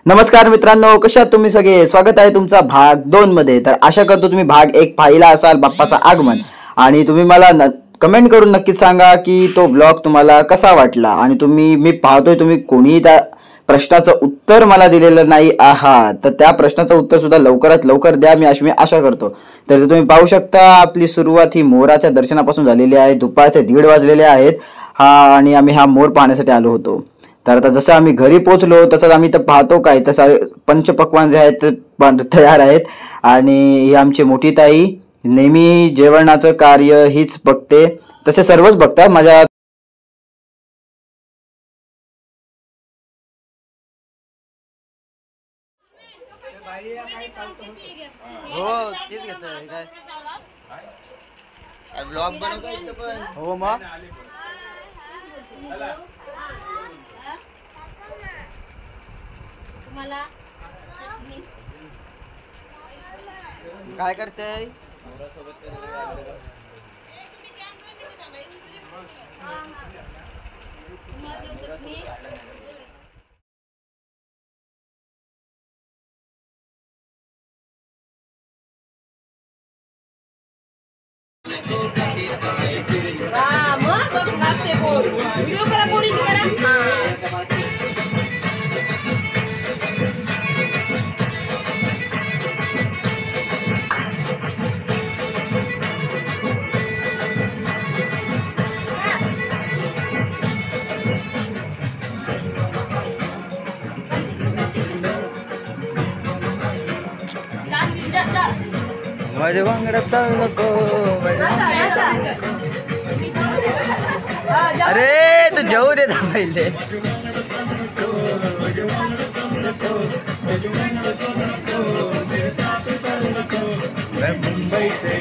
नमस्कार मित्रांनो, कशा आहात तुम्ही सगळे. स्वागत आहे तुमचा भाग 2 मध्ये. तर आशा करतो तुम्ही भाग 1 पाहिला असाल, बाप्पाचा आगमन. आणि तुम्ही मला कमेंट करून नक्कीच सांगा की तो व्लॉग तुम्हाला कसा वाटला. आणि मी पाहतोय तुम्ही कोणीही त्या प्रश्नाचं उत्तर मला दिलेलं नाही आहात, तर त्या प्रश्नाचं उत्तर सुद्धा लवकरात लवकर द्या, मी आशा करतो. तर तुम्ही पाहू शकता आपली सुरुवात ही मोराच्या दर्शनापासून झालेली आहे. दुपारचे 1:30 वाजलेले आहेत आणि आम्ही हा मोर पाहण्यासाठी आलो होतो. तर आता जसं आम्ही घरी पोहोचलो तसंच आम्ही तर पाहतो काय तसं पंचपक्वान जे आहेत ते तयार आहेत. आणि ही आमची मोठी ताई नेहमी जेवणाचं कार्य हीच बघते, तसे सर्वच बघतात. माझ्या तेच घेतोय काय ब्लॉग बनवतोय पण हो मग काय करते माझ्या वांगड्यात चालतो. अरे तू जाऊ दे पहिले. मुंबई से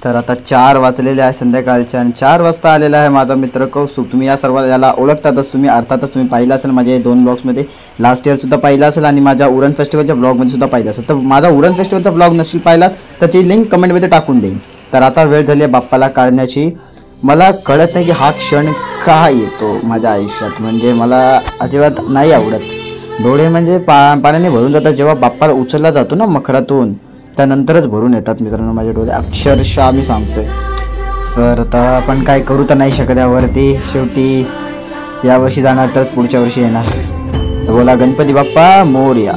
तर आता 4 वाजलेले आहे संध्याकाळच्या आणि 4 वाजता आलेला आहे माझा मित्र कौस्तुभ. तुम्ही या सर्व याला ओळखतातच. तुम्ही अर्थातच तुम्ही पाहिलं असेल माझ्या 2 ब्लॉग्समध्ये. लास्ट इयर सुद्धा पाहिलं असेल आणि माझ्या उरण फेस्टिवलच्या ब्लॉगमध्ये सुद्धा पाहिलं असेल. तर माझा उरण फेस्टिवलचा ब्लॉग नसेल पाहिला त्याची लिंक कमेंटमध्ये टाकून देईन. तर आता वेळ झाली आहे बाप्पाला काढण्याची. मला कळत नाही की हा क्षण का येतो माझ्या आयुष्यात. म्हणजे मला अजिबात नाही आवडत. डोळे म्हणजे पाण्याने भरून जातात जेव्हा बाप्पाला उचलला जातो ना मखरातून, त्यानंतरच भरून येतात मित्रांनो माझे डोळे, अक्षरशः मी सांगतोय. तर आता आपण काय करू तर नाही शकत यावरती. शेवटी यावर्षी जाणार तरच पुढच्या वर्षी येणार. बोला गणपती बाप्पा मोरया.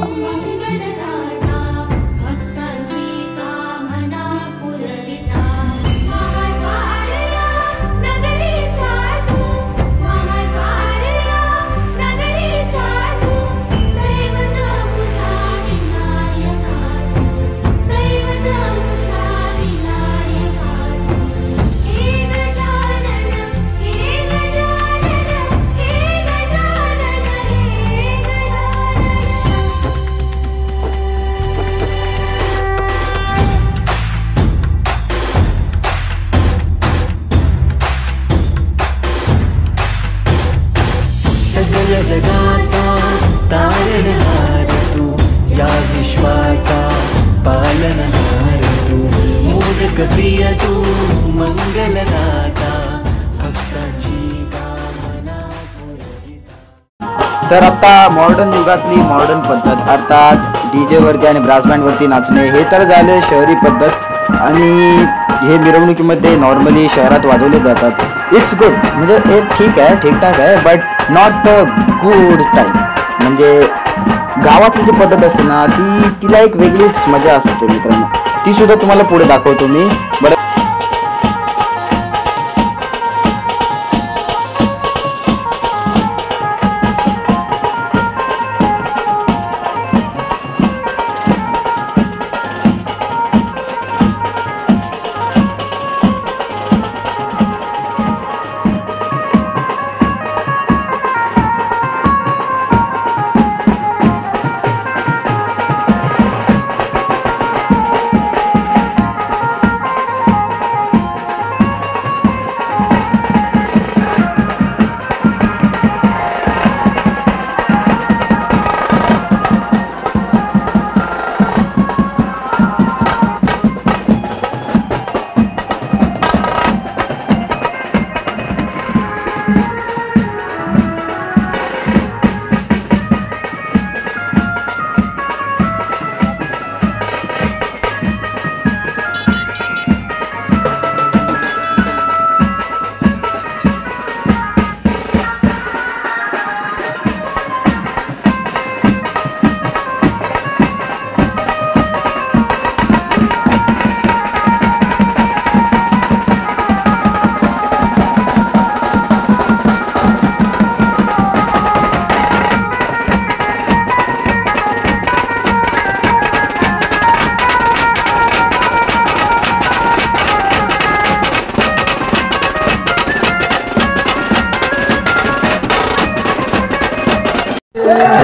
लोकप्रिय तू मंगलदाता भक्ताची कामना पुरविता। तर आता मॉडर्न युगातली मॉडर्न पद्धत अर्थात DJ वरती आणि ब्रास बँड वरती नाचणे हे तर झाले शहरी पद्धत आणि हे मिरवणुकीमध्ये नॉर्मली शहरात वाजवले जातात। इट्स गुड म्हणजे हे ठीक आहे ठीकठाक आहे but not a good style. म्हणजे गावातली जी पद्धत असते ना तिला एक वेगळीच मजा असते मित्रांनो, ती सुद्धा तुम्हाला पुढे दाखवतो मी। बरं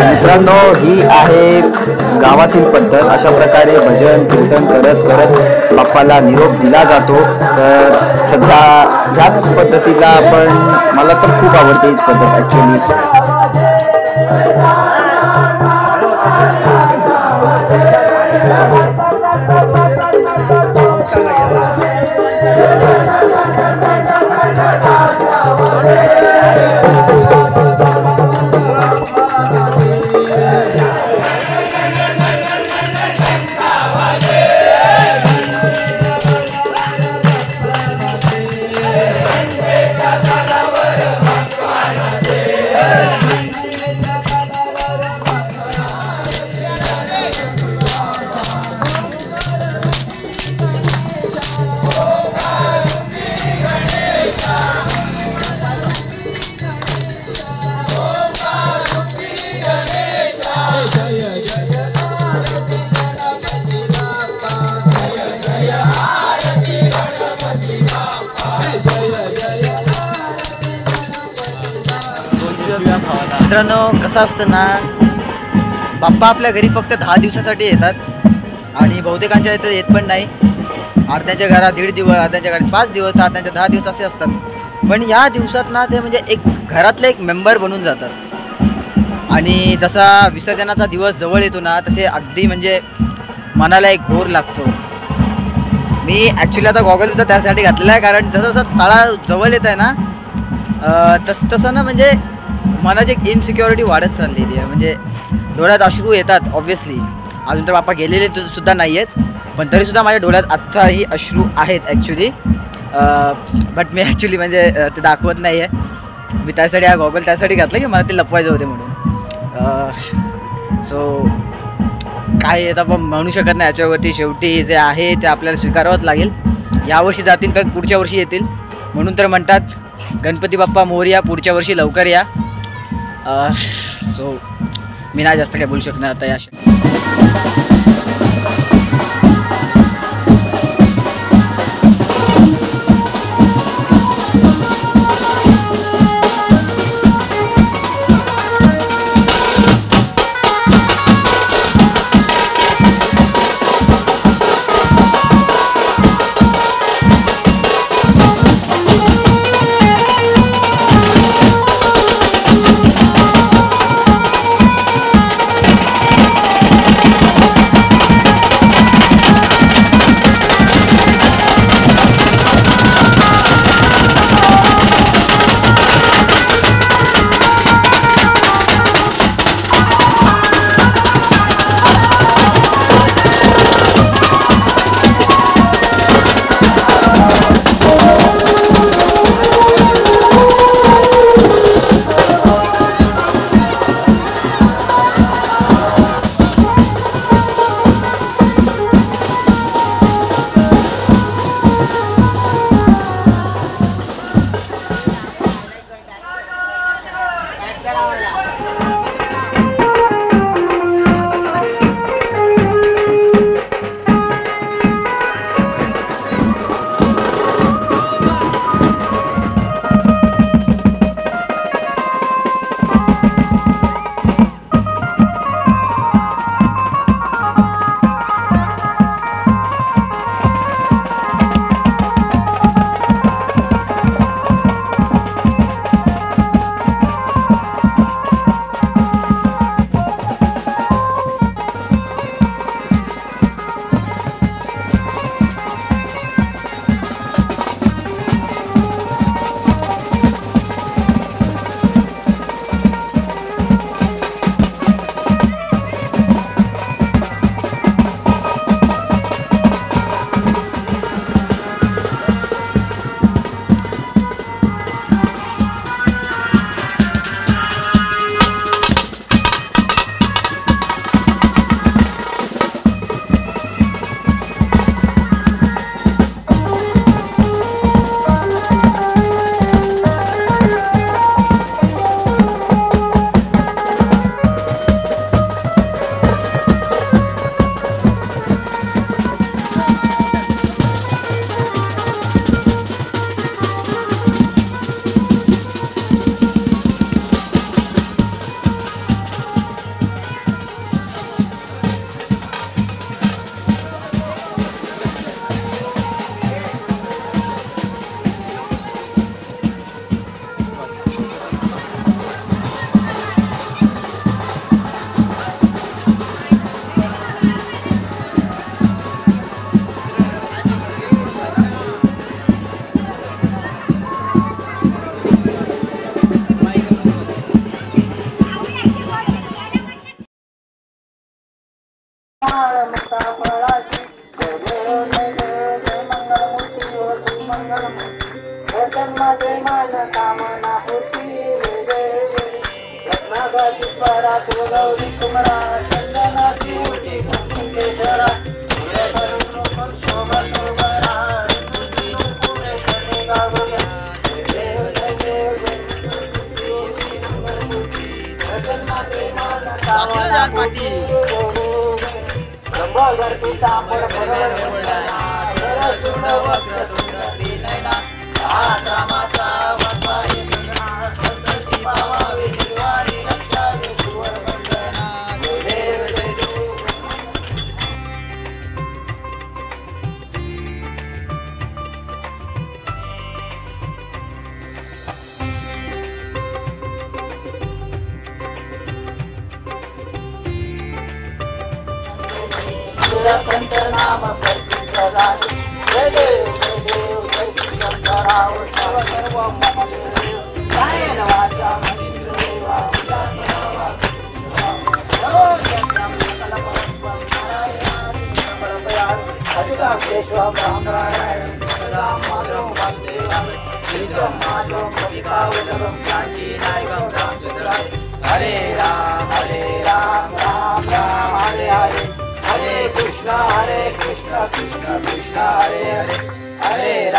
मित्रांनो ही आहे गावातील पद्धत। अशा प्रकारे भजन कीर्तन करत करत बाप्पाला निरोप दिला जातो। तर सध्या ह्याच पद्धतीला आपण मला तर खूप आवडते ही पद्धत ॲक्च्युली। मित्रांनो कसं असतं ना, बाप्पा आपल्या घरी फक्त 10 दिवसासाठी येतात आणि बहुतेकांच्या इथं येत पण नाही। अर्ध्यांच्या घरात 1.5 दिवस, अर्ध्यांच्या घरात 5 दिवस, अर्ध्यांच्या 10 दिवस असे असतात। पण या दिवसात ना ते म्हणजे एक घरातले एक मेंबर बनून जातात आणि जसा विसर्जनाचा दिवस जवळ येतो ना तसे अगदी म्हणजे मनाला एक घोर लागतो। मी ॲक्च्युली आता गॉगलसुद्धा त्यासाठी घातलेला आहे, कारण जसं जसं तळा जवळ येत आहे ना तसं ना म्हणजे मनाची एक इनसिक्युरिटी वाढत चाललेली आहे। म्हणजे डोळ्यात अश्रू येतात ऑब्व्हियसली, अजून तर बाप्पा गेलेले सुद्धा नाही आहेत पण तरीसुद्धा माझ्या डोळ्यात आत्ताही अश्रू आहेत ॲक्च्युली। बट मी ॲक्च्युली म्हणजे ते दाखवत नाही आहे। मी त्यासाठी हा गॉगल त्यासाठी घातला की मला ते लपवायचं होते म्हणून। सो काय आता आपण म्हणू शकत नाही याच्यावरती, शेवटी जे आहे ते आपल्याला स्वीकारावंच लागेल। यावर्षी जातील तर पुढच्या वर्षी येतील, म्हणून तर म्हणतात गणपती बाप्पा मोरया, पुढच्या वर्षी लवकर या। सो मी नाही जास्त काय बोलू शकणार आता या Hare Ram, Ram Ram, Hare Hare, Hare Krishna, Krishna Krishna, Hare Hare,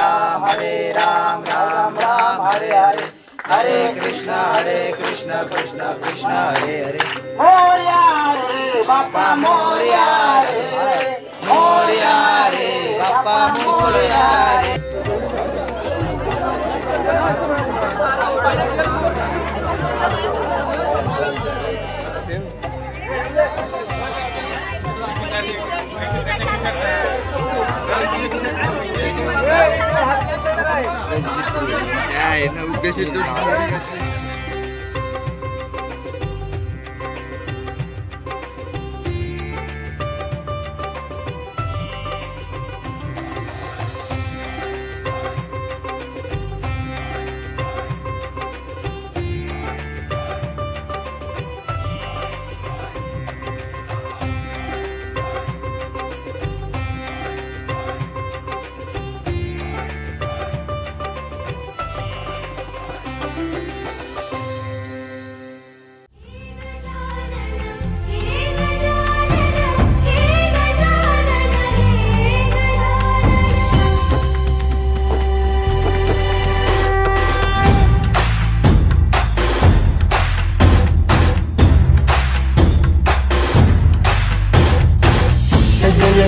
Hare Ram, Ram Ram, Hare Hare, Hare Krishna, Krishna Krishna, Hare Hare. Moria Re, Bappa Moria Re, Moria Re, Bappa Moria Re.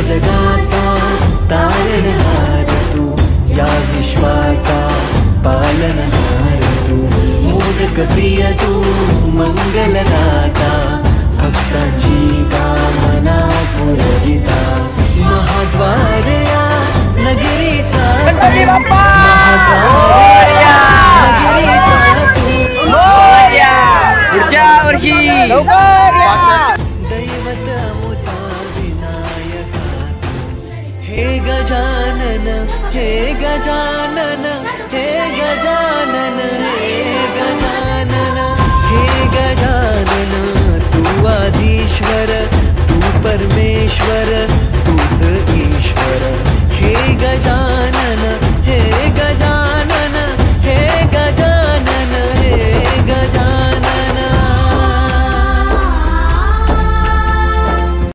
जगाचा तारणहार तू, या विश्वाचा पालनहार तू, मोदक प्रिय तू, मंगलदाता, भक्तांची कामना पुरविता, महाद्वार या नगरीचा पुढच्या वर्षी दैवत अमुचा विनायका, हे गजानन, हे गजानन, हे गजानन, हे गजानन, हे गजानन, तू आधीश्वर, तू परमेश्वर,